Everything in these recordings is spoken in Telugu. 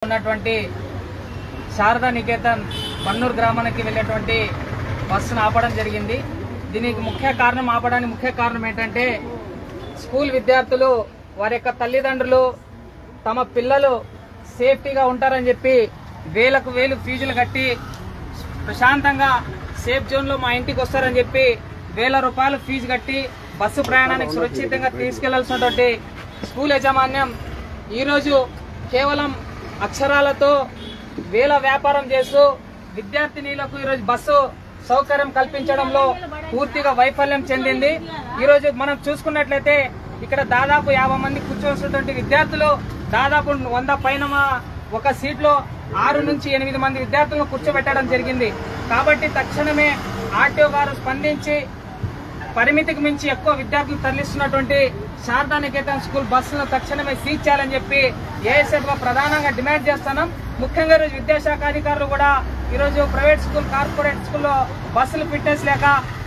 ఉన్నటువంటి శారదా నికేతన్ పన్నూరు గ్రామానికి వెళ్ళేటువంటి బస్సును ఆపడం జరిగింది. దీనికి ఆపడానికి ముఖ్య కారణం ఏంటంటే స్కూల్ విద్యార్థులు వారి యొక్క తల్లిదండ్రులు తమ పిల్లలు సేఫ్టీగా ఉంటారని చెప్పి వేలకు వేలు ఫీజులు కట్టి ప్రశాంతంగా సేఫ్ జోన్లో మా ఇంటికి వస్తారని చెప్పి వేల రూపాయలు ఫీజు కట్టి బస్సు ప్రయాణానికి సురక్షితంగా తీసుకెళ్లాల్సినటువంటి స్కూల్ యాజమాన్యం ఈరోజు కేవలం అక్షరాలతో వేల వ్యాపారం చేస్తూ విద్యార్థినీలకు ఈరోజు బస్సు సౌకర్యం కల్పించడంలో పూర్తిగా వైఫల్యం చెందింది. ఈరోజు మనం చూసుకున్నట్లయితే ఇక్కడ దాదాపు 50 మంది కూర్చోవలసినటువంటి విద్యార్థులు దాదాపు 100 పైన ఒక సీట్లో 6 నుంచి 8 మంది విద్యార్థులను కూర్చోబెట్టడం జరిగింది. కాబట్టి తక్షణమే ఆర్టీఓ గారు స్పందించి పరిమితికి మించి ఎక్కువ విద్యార్థులు తరలిస్తున్నటువంటి శారదా నికేతన్ స్కూల్ బస్సులను తక్షణమే సీజ్ చేయాలని చెప్పి ఏఎస్ఎఫ్ గా ప్రధానంగా డిమాండ్ చేస్తున్నాం. ముఖ్యంగా ఈరోజు విద్యాశాఖ అధికారులు కూడా ఈరోజు ప్రైవేట్ స్కూల్ కార్పొరేట్ స్కూల్లో బస్సులు ఫిట్నెస్ లేక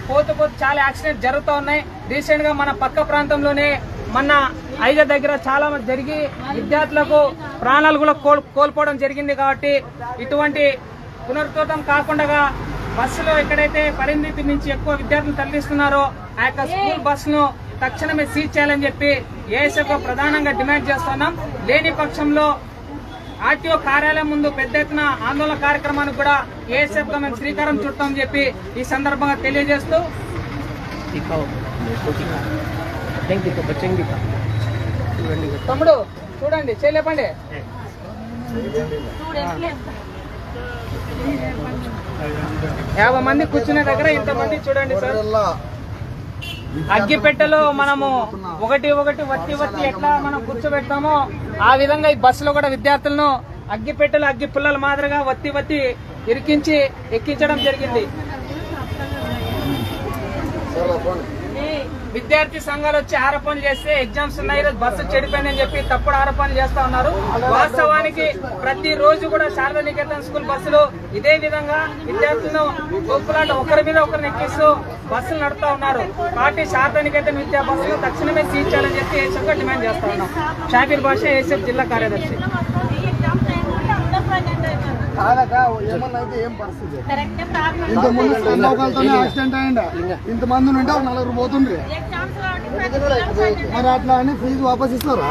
పోతూ చాలా యాక్సిడెంట్ జరుగుతూ ఉన్నాయి. రీసెంట్ గా మన పక్క ప్రాంతంలోనే మన ఐజ దగ్గర చాలా మంది జరిగి విద్యార్థులకు ప్రాణాలు కూడా కోల్పోవడం జరిగింది. కాబట్టి ఇటువంటి పునరుద్ధృతం కాకుండా బస్సులో ఎక్కడైతే పరిమితి మించి ఎక్కువ విద్యార్థులు తరలిస్తున్నారో ఆ యొక్క స్కూల్ బస్సును తక్షణమే సీజ్ చేయాలని చెప్పి ఏఎస్ఎఫ్ గా ప్రధానంగా డిమాండ్ చేస్తున్నాం. లేని పక్షంలో ఆర్టీఓ కార్యాలయం ముందు పెద్ద ఎత్తున ఆందోళన కార్యక్రమానికి కూడా ఏఎస్ఎఫ్ గా మేము శ్రీకారం చుట్టామని చెప్పి ఈ సందర్భంగా తెలియజేస్తూ తమ్ముడు చూడండి చేయలేపండి 50 మంది కూర్చునే దగ్గర ఇంతమంది చూడండి సార్. అగ్గిపెట్టెలో మనము ఒకటి వత్తి ఎట్లా మనం కూర్చోబెడతామో ఆ విధంగా ఈ బస్సులో కూడా విద్యార్థులను అగ్గిపెట్టెలు అగ్గి పుల్లల మాదిరిగా వత్తి ఇరికించి ఎక్కించడం జరిగింది. విద్యార్థి సంఘాలు వచ్చి ఆరోపణలు చేస్తే ఎగ్జామ్స్ ఉన్నాయి ఈరోజు బస్సు చెడిపోయిందని చెప్పి తప్పుడు ఆరోపణలు చేస్తా ఉన్నారు. వాస్తవానికి ప్రతి రోజు కూడా శారదా నికేతన్ స్కూల్ బస్సులు ఇదే విధంగా విద్యార్థులను తోపులాట ఒకరి మీద ఒకరిని ఎక్కిస్తూ బస్సులు నడుపుతా ఉన్నారు. కాబట్టి శారదా నికేతన్ విద్యా బస్సులు తక్షణమే సీజ్ చేయాలని చెప్పి ఏఎస్ఎఫ్ గా డిమాండ్ చేస్తా ఉన్నాం. షాకీర్ బాషా ఏఎస్ఎఫ్ జిల్లా కార్యదర్శి. ఏమన్నైతే ఏం పరిస్థితి ఇంతకుముందు యాక్సిడెంట్ అయ్యిందా ఇంతమంది ఉంటే 4 పోతుండ్రి మరి అట్లా అని ఫీజు వాపస్ ఇస్తారా?